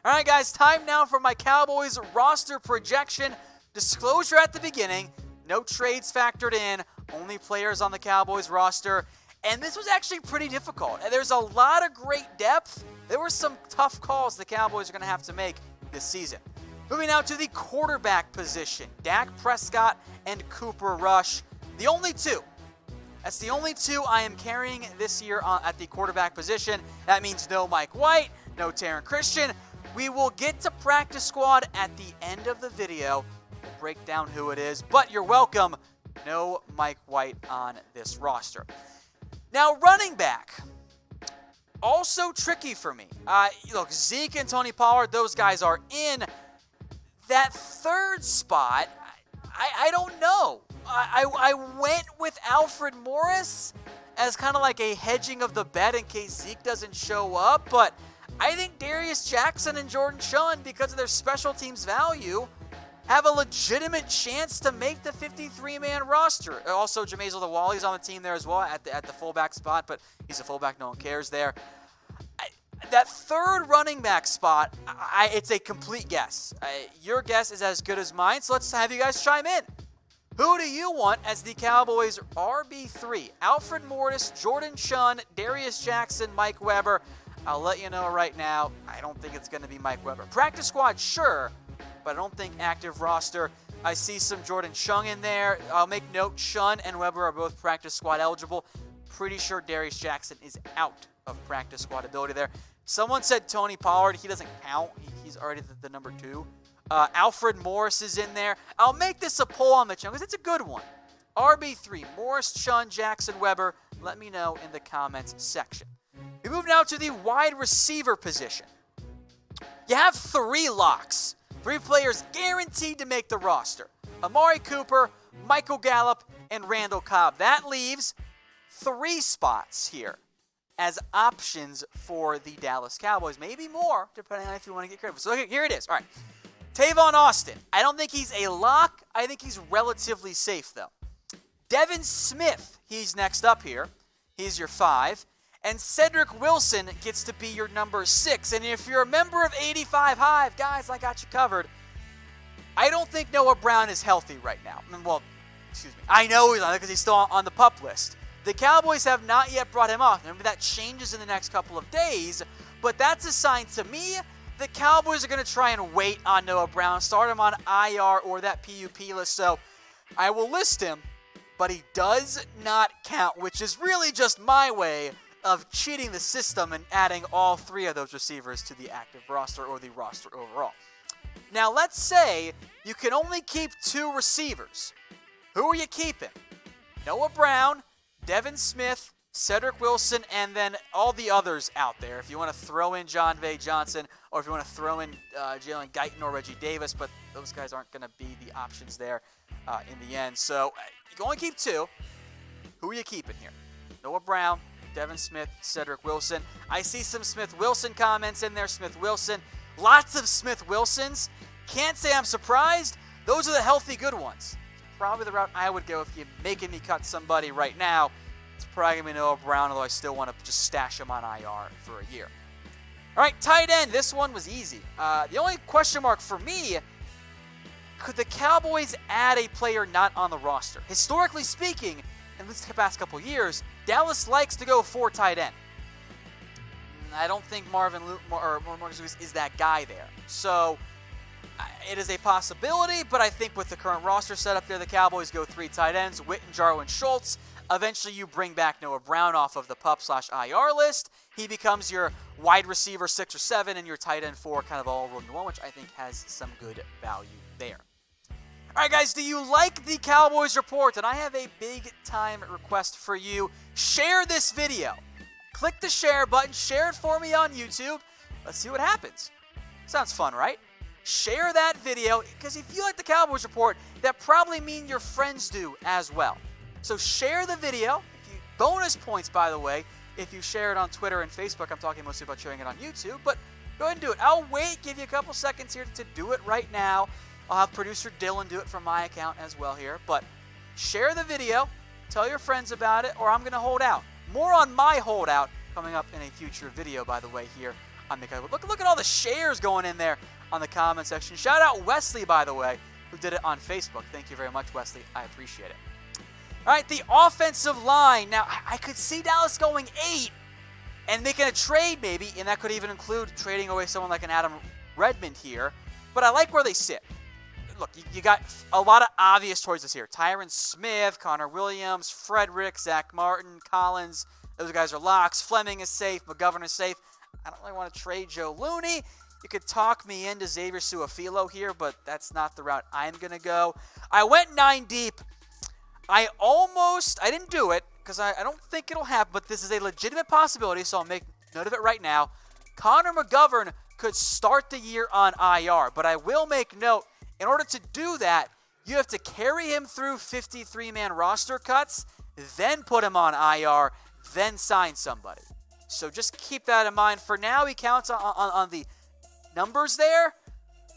All right, guys, time now for my Cowboys roster projection. Disclosure at the beginning, no trades factored in, only players on the Cowboys roster. And this was actually pretty difficult. There's a lot of great depth. There were some tough calls the Cowboys are going to have to make this season. Moving now to the quarterback position. Dak Prescott and Cooper Rush, the only two. That's the only two I am carrying this year at the quarterback position. That means no Mike White, no Taron Christian. We will get to practice squad at the end of the video. We'll break down who it is, but you're welcome. No Mike White on this roster. Now, running back. Also tricky for me. Look, Zeke and Tony Pollard, those guys are in. That third spot, I don't know. I went with Alfred Morris as kind of like a hedging of the bet in case Zeke doesn't show up, but I think Darius Jackson and Jordan Chunn, because of their special teams value, have a legitimate chance to make the 53-man roster. Also, Jameis Lawaley's on the team there as well at the fullback spot, but he's a fullback, no one cares there. That third running back spot, it's a complete guess. Your guess is as good as mine, so let's have you guys chime in. Who do you want as the Cowboys RB3? Alfred Morris, Jordan Chunn, Darius Jackson, Mike Weber. I'll let you know right now, I don't think it's going to be Mike Weber. Practice squad, sure, but I don't think active roster. I see some Jordan Chunn in there. I'll make note, Chunn and Weber are both practice squad eligible. Pretty sure Darius Jackson is out of practice squad ability there. Someone said Tony Pollard. He doesn't count. He's already the number 2. Alfred Morris is in there. I'll make this a poll on the channel because it's a good one. RB3, Morris, Chunn, Jackson, Weber. Let me know in the comments section. We move now to the wide receiver position. You have 3 locks. 3 players guaranteed to make the roster. Amari Cooper, Michael Gallup, and Randall Cobb. That leaves 3 spots here as options for the Dallas Cowboys. Maybe more, depending on if you want to get creative. So okay, here it is. All right. Tavon Austin. I don't think he's a lock. I think he's relatively safe, though. Devin Smith, he's next up here. He's your 5. And Cedric Wilson gets to be your number 6. And if you're a member of 85 Hive, guys, I got you covered. I don't think Noah Brown is healthy right now. Well, excuse me. I know he's not because he's still on the PUP list. The Cowboys have not yet brought him off. Remember, that changes in the next couple of days. But that's a sign to me the Cowboys are going to try and wait on Noah Brown, start him on IR or that PUP list. So I will list him, but he does not count, which is really just my way of cheating the system and adding all 3 of those receivers to the active roster or the roster overall. Now, let's say you can only keep 2 receivers. Who are you keeping? Noah Brown, Devin Smith, Cedric Wilson, and then all the others out there. If you want to throw in Jon'Vea Johnson, or if you want to throw in Jalen Guyton or Reggie Davis, but those guys aren't going to be the options there in the end. So you can only keep 2. Who are you keeping here? Noah Brown, Devin Smith, Cedric Wilson. I see some Smith-Wilson comments in there. Smith-Wilson. Lots of Smith-Wilsons. Can't say I'm surprised. Those are the healthy good ones. Probably the route I would go if you're making me cut somebody right now. It's probably going to be Noah Brown, although I still want to just stash him on IR for a year. All right, tight end. This one was easy. The only question mark for me, could the Cowboys add a player not on the roster? Historically speaking, in the past couple years, Dallas likes to go 4 tight end. I don't think Marvin Lewis is that guy there. So it is a possibility, but I think with the current roster setup there, the Cowboys go 3 tight ends, Witten, Jarwin, Schultz. Eventually, you bring back Noah Brown off of the PUP/IR list. He becomes your wide receiver 6 or 7 and your tight end 4, kind of all rolled into one, which I think has some good value there. All right, guys, do you like the Cowboys report? And I have a big-time request for you. Share this video. Click the share button. Share it for me on YouTube. Let's see what happens. Sounds fun, right? Share that video, because if you like the Cowboys report, that probably means your friends do as well. So share the video. Bonus points, by the way, if you share it on Twitter and Facebook. I'm talking mostly about sharing it on YouTube, but go ahead and do it. I'll wait, give you a couple seconds here to do it right now. I'll have producer Dylan do it from my account as well here. But share the video, tell your friends about it, or I'm going to hold out. More on my holdout coming up in a future video, by the way, here on the Cowboys. Look at all the shares going in there on the comment section. Shout out Wesley, by the way, who did it on Facebook. Thank you very much, Wesley. I appreciate it. All right, the offensive line. Now, I could see Dallas going 8 and making a trade maybe, and that could even include trading away someone like an Adam Redmond here. But I like where they sit. Look, you got a lot of obvious choices here. Tyron Smith, Connor Williams, Frederick, Zach Martin, Collins. Those guys are locks. Fleming is safe. McGovern is safe. I don't really want to trade Joe Looney. You could talk me into Xavier Su'a-Filo here, but that's not the route I'm going to go. I went 9 deep. I didn't do it because I don't think it'll happen, but this is a legitimate possibility, so I'll make note of it right now. Connor McGovern could start the year on IR, but I will make note, in order to do that, you have to carry him through 53-man roster cuts, then put him on IR, then sign somebody. So just keep that in mind. For now, he counts on the numbers there,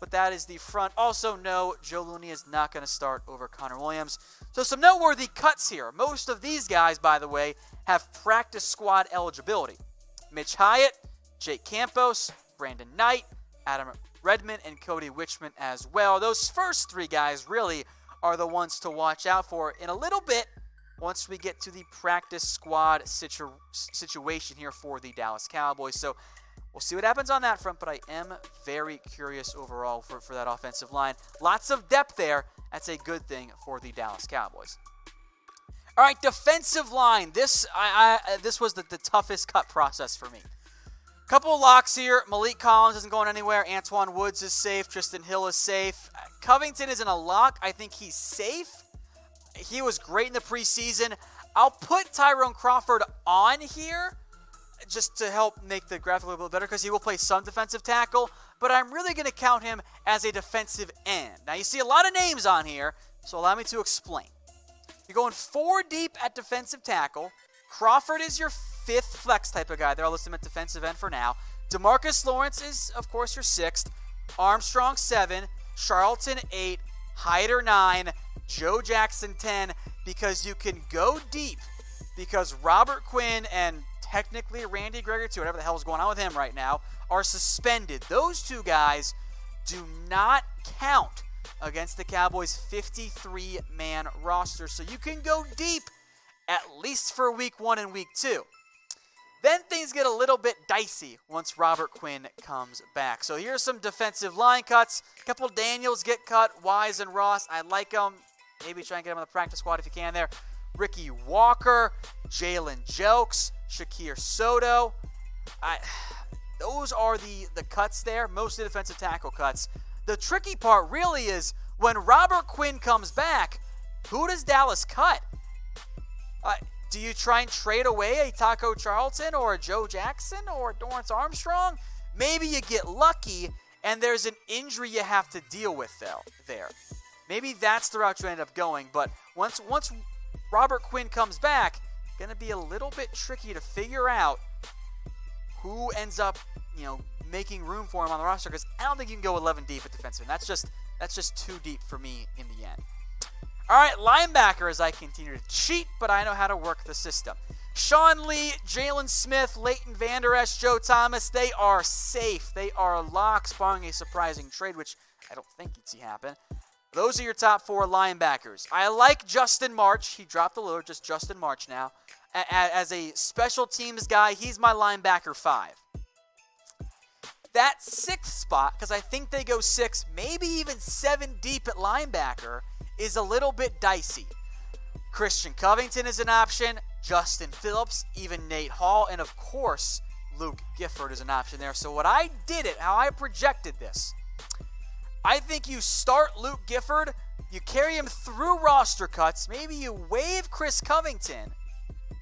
but that is the front. Also, no, Joe Looney is not going to start over Connor Williams. So some noteworthy cuts here. Most of these guys, by the way, have practice squad eligibility. Mitch Hyatt, Jake Campos, Brandon Knight, Adam Redmond, and Cody Wichman as well. Those first 3 guys really are the ones to watch out for in a little bit once we get to the practice squad situation here for the Dallas Cowboys. So we'll see what happens on that front, but I am very curious overall for that offensive line. Lots of depth there. That's a good thing for the Dallas Cowboys. All right, defensive line. This was the toughest cut process for me. Couple of locks here. Malik Collins isn't going anywhere. Antoine Woods is safe. Tristan Hill is safe. Covington isn't a lock. I think he's safe. He was great in the preseason. I'll put Tyrone Crawford on here just to help make the graphic a little bit better because he will play some defensive tackle, but I'm really going to count him as a defensive end. Now, you see a lot of names on here, so allow me to explain. You're going 4 deep at defensive tackle. Crawford is your 5th flex type of guy there. I'll list him at defensive end for now. DeMarcus Lawrence is, of course, your 6th. Armstrong 7. Charlton 8. Hyder 9. Joe Jackson 10. Because you can go deep. Because Robert Quinn and technically Randy Gregory too, whatever the hell is going on with him right now, are suspended. Those 2 guys do not count against the Cowboys' 53-man roster. So you can go deep at least for week 1 and week 2. Then things get a little bit dicey once Robert Quinn comes back. So here's some defensive line cuts. A couple Daniels get cut. Wise and Ross, I like them. Maybe try and get them on the practice squad if you can there. Ricky Walker, Jalen Jokes, Shakir Soto. Those are the cuts there, most of the defensive tackle cuts. The tricky part really is when Robert Quinn comes back, who does Dallas cut? Do you try and trade away a Taco Charlton or a Joe Jackson or Dorrance Armstrong? Maybe you get lucky and there's an injury you have to deal with there. Maybe that's the route you end up going, but once Robert Quinn comes back, going to be a little bit tricky to figure out who ends up, making room for him on the roster, because I don't think you can go 11 deep at defenseman. That's just too deep for me in the end. All right, linebacker as I continue to cheat, but I know how to work the system. Sean Lee, Jalen Smith, Leighton Vander Esch, Joe Thomas, they are safe. They are locks, barring a surprising trade, which I don't think you'd see happen. Those are your top 4 linebackers. I like Justin March. He dropped a little, just Justin March now. As a special teams guy, he's my linebacker 5. That 6th spot, because I think they go 6, maybe even 7 deep at linebacker, is a little bit dicey. Christian Covington is an option, Justin Phillips, even Nate Hall, and of course, Luke Gifford is an option there. So how I projected this, I think you start Luke Gifford, you carry him through roster cuts, maybe you waive Chris Covington,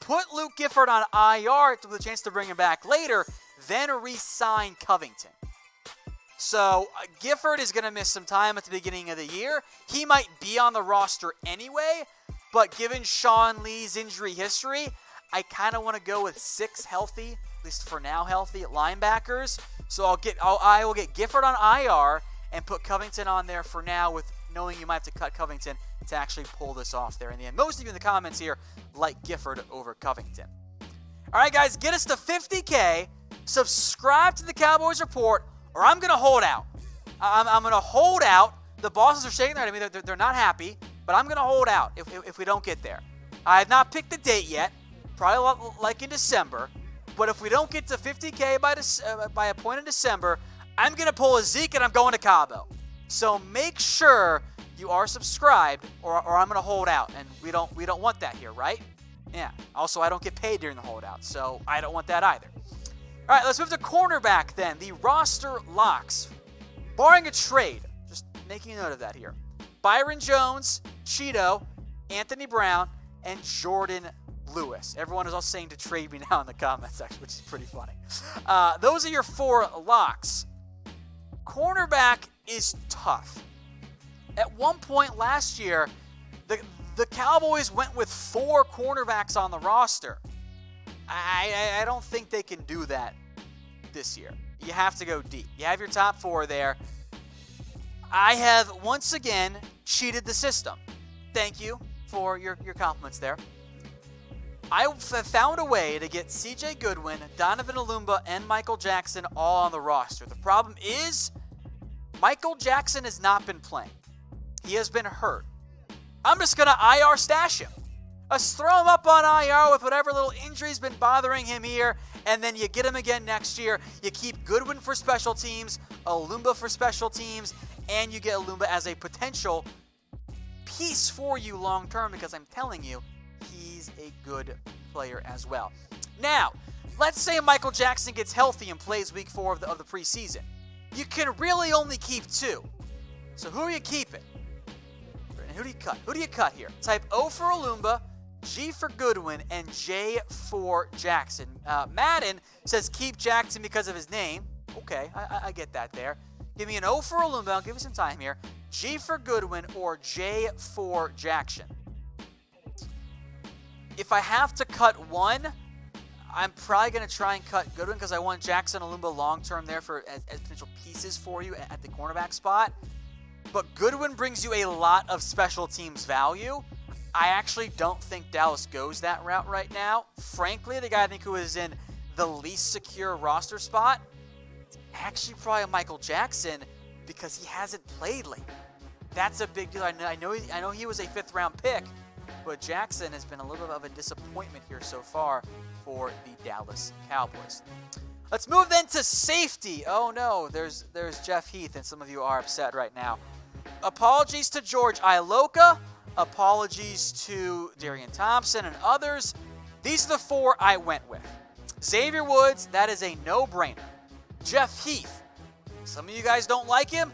put Luke Gifford on IR with a chance to bring him back later, then re-sign Covington. So Gifford is going to miss some time at the beginning of the year. He might be on the roster anyway, but given Sean Lee's injury history, I kind of want to go with 6 healthy, at least for now healthy, linebackers. So I will get Gifford on IR and put Covington on there for now, with knowing you might have to cut Covington to actually pull this off there in the end. Most of you in the comments here like Gifford over Covington. All right, guys, get us to 50K. subscribe to the Cowboys Report, or I'm going to hold out. I'm going to hold out. The bosses are shaking their head at me. They're not happy, but I'm going to hold out if we don't get there. I have not picked the date yet, probably like in December, but if we don't get to 50K by a point in December, I'm going to pull a Zeke and I'm going to Cabo. So make sure you are subscribed, or I'm going to hold out, and we don't want that here, right? Yeah. Also, I don't get paid during the holdout, so I don't want that either. All right, let's move to cornerback then. The roster locks, barring a trade. Just making a note of that here. Byron Jones, Cheeto, Anthony Brown, and Jordan Lewis. Everyone is all saying to trade me now in the comments section, which is pretty funny. Those are your 4 locks. Cornerback is tough. At one point last year, the Cowboys went with 4 cornerbacks on the roster. I don't think they can do that this year. You have to go deep. You have your top 4 there. I have once again cheated the system. Thank you for your compliments there. I have found a way to get CJ Goodwin, Donovan Olumba, and Michael Jackson all on the roster. The problem is Michael Jackson has not been playing. He has been hurt. I'm just going to IR stash him. Let's throw him up on IR with whatever little injury's been bothering him here, and then you get him again next year. You keep Goodwin for special teams, Olumba for special teams, and you get Olumba as a potential piece for you long term, because I'm telling you, he's a good player as well. Now, let's say Michael Jackson gets healthy and plays week 4 of the preseason. You can really only keep 2. So who are you keeping? Who do you cut? Who do you cut here? Type O for Olumba, G for Goodwin, and J for Jackson. Madden says keep Jackson because of his name. Okay, I get that there. Give me an O for Olumba. I'll give you some time here. G for Goodwin or J for Jackson. If I have to cut one, I'm probably going to try and cut Goodwin because I want Jackson Olumba long-term there as potential pieces for you at the cornerback spot. But Goodwin brings you a lot of special teams value. I actually don't think Dallas goes that route right now. Frankly, the guy I think who is in the least secure roster spot is actually probably Michael Jackson because he hasn't played lately. That's a big deal. I know he was a 5th-round pick, but Jackson has been a little bit of a disappointment here so far for the Dallas Cowboys. Let's move then to safety. Oh no, there's Jeff Heath, and some of you are upset right now. Apologies to George Iloka. Apologies to Darian Thompson and others. These are the 4 I went with. Xavier Woods, that is a no-brainer. Jeff Heath, some of you guys don't like him.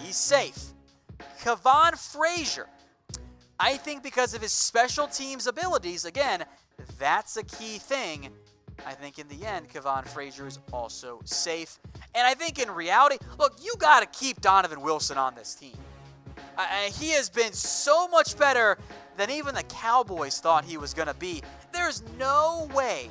He's safe. Kevon Frazier, I think because of his special teams abilities, again, that's a key thing. I think in the end, Kevon Frazier is also safe. And I think in reality, look, you got to keep Donovan Wilson on this team. He has been so much better than even the Cowboys thought he was going to be. There's no way,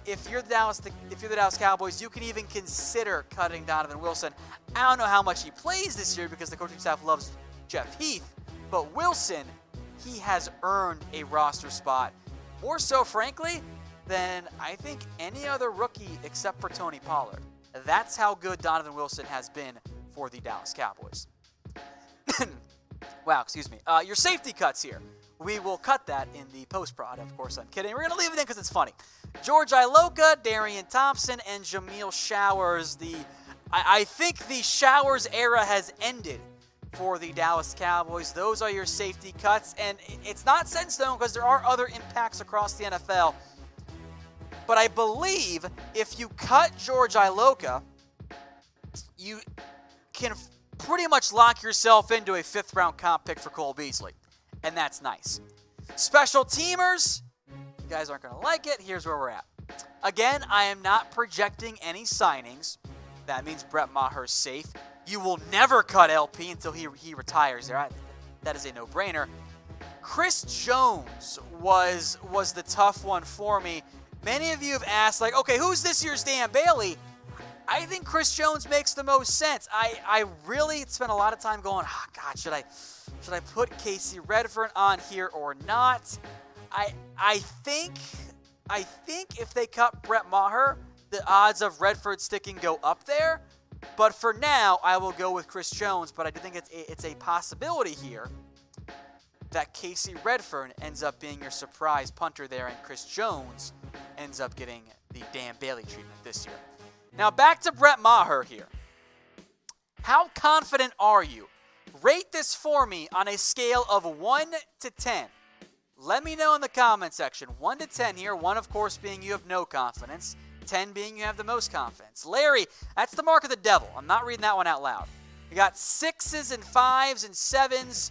if you're the Dallas Cowboys, you can even consider cutting Donovan Wilson. I don't know how much he plays this year because the coaching staff loves Jeff Heath, but Wilson, he has earned a roster spot. More so, frankly, than I think any other rookie except for Tony Pollard. That's how good Donovan Wilson has been for the Dallas Cowboys. Wow, excuse me. Your safety cuts here. We will cut that in the post-prod, of course. I'm kidding. We're going to leave it in because it's funny. George Iloka, Darian Thompson, and Jameel Showers. I think the Showers era has ended for the Dallas Cowboys. Those are your safety cuts, and it's not set in stone because there are other impacts across the NFL. But I believe if you cut George Iloka, you can pretty much lock yourself into a 5th-round comp pick for Cole Beasley, and that's nice. Special teamers, you guys aren't going to like it. Here's where we're at. Again, I am not projecting any signings. That means Brett Maher's safe. You will never cut LP until he retires there. That is a no-brainer. Chris Jones was the tough one for me. Many of you have asked, like, okay, who's this year's Dan Bailey? I think Chris Jones makes the most sense. I really spent a lot of time going, oh, God, should I put Casey Redford on here or not? I think if they cut Brett Maher, the odds of Redford sticking go up there. But for now, I will go with Chris Jones. But I do think it's a possibility here that Casey Redford ends up being your surprise punter there, and Chris Jones ends up getting the Dan Bailey treatment this year. Now back to Brett Maher here. How confident are you? Rate this for me on a scale of 1 to 10. Let me know in the comment section. 1 to 10 here. 1, of course, being you have no confidence. 10 being you have the most confidence. Larry, that's the mark of the devil. I'm not reading that one out loud. You got 6s and 5s and 7s.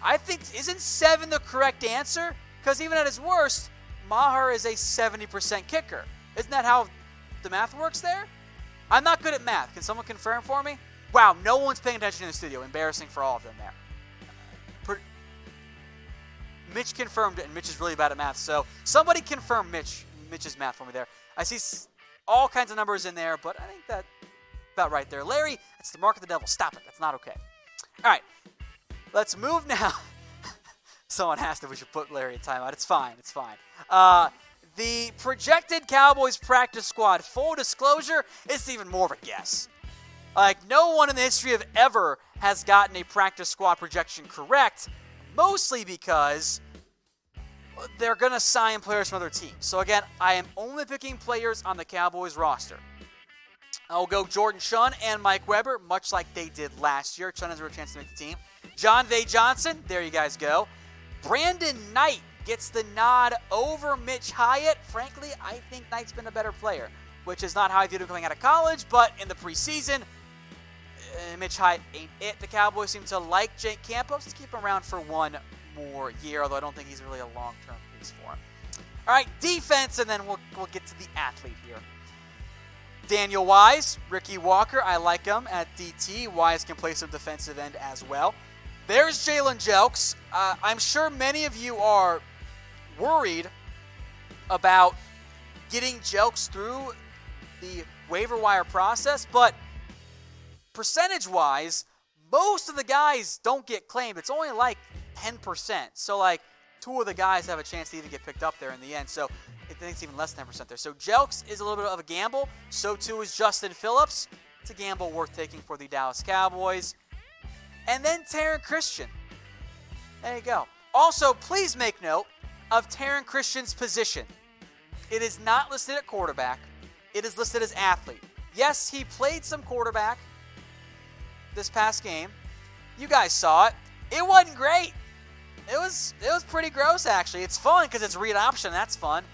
I think, isn't 7 the correct answer? Because even at his worst, Maher is a 70% kicker. Isn't that how the math works there? I'm not good at math. Can someone confirm for me? Wow, no one's paying attention in the studio. Embarrassing for all of them there. Mitch confirmed it, and Mitch is really bad at math. So somebody confirm Mitch's math for me there. I see all kinds of numbers in there, but I think that's about right there. Larry, that's the mark of the devil. Stop it. That's not okay. All right, let's move now. Someone asked if we should put Larry in timeout. It's fine. It's fine. The projected Cowboys practice squad, full disclosure, it's even more of a guess. Like, no one in the history of ever has gotten a practice squad projection correct, mostly because they're going to sign players from other teams. So again, I am only picking players on the Cowboys roster. I'll go Jordan Shun and Mike Weber, much like they did last year. Shun has a real chance to make the team. Jon'Vea Johnson, there you guys go. Brandon Knight gets the nod over Mitch Hyatt. Frankly, I think Knight's been a better player, which is not how I viewed him coming out of college, but in the preseason, Mitch Hyatt ain't it. The Cowboys seem to like Jake Campos. Let's keep him around for one more year, although I don't think he's really a long-term piece for him. All right, defense, and then we'll get to the athlete here. Daniel Wise, Ricky Walker, I like him at DT. Wise can play some defensive end as well. There's Jalen Jelks. I'm sure many of you are worried about getting Jelks through the waiver wire process, but percentage-wise, most of the guys don't get claimed. It's only like 10%. So, like, 2 of the guys have a chance to even get picked up there in the end. So, I think it's even less than 10% there. So, Jelks is a little bit of a gamble. So, too, is Justin Phillips. It's a gamble worth taking for the Dallas Cowboys. And then Taron Christian. There you go. Also, please make note of Taron Christian's position. It is not listed at quarterback. It is listed as athlete. Yes, he played some quarterback this past game. You guys saw it. It wasn't great. It was pretty gross, actually. It's fun because it's read option. That's fun.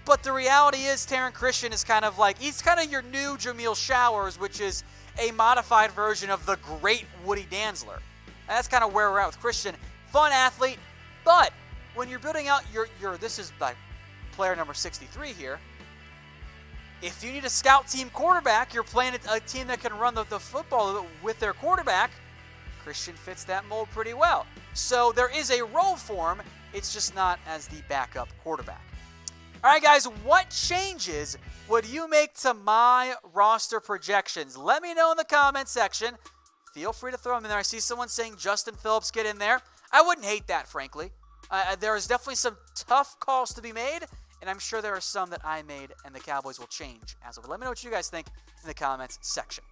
But the reality is Taron Christian is kind of like, he's kind of your new Jameel Showers, which is a modified version of the great Woody Dantzler. And that's kind of where we're at with Christian. Fun athlete, but when you're building out your this is like player number 63 here. If you need a scout team quarterback, you're playing a team that can run the football with their quarterback, Christian fits that mold pretty well. So there is a role for him. It's just not as the backup quarterback. All right, guys, what changes would you make to my roster projections? Let me know in the comment section. Feel free to throw them in there. I see someone saying Justin Phillips get in there. I wouldn't hate that, frankly. There is definitely some tough calls to be made, and I'm sure there are some that I made and the Cowboys will change as well. Let me know what you guys think in the comments section.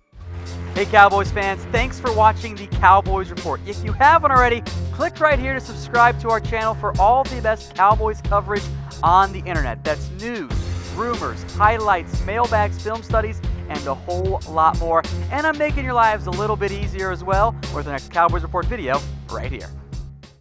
Hey Cowboys fans, thanks for watching the Cowboys Report. If you haven't already, click right here to subscribe to our channel for all the best Cowboys coverage on the internet. That's news, rumors, highlights, mailbags, film studies, and a whole lot more. And I'm making your lives a little bit easier as well with the next Cowboys Report video right here.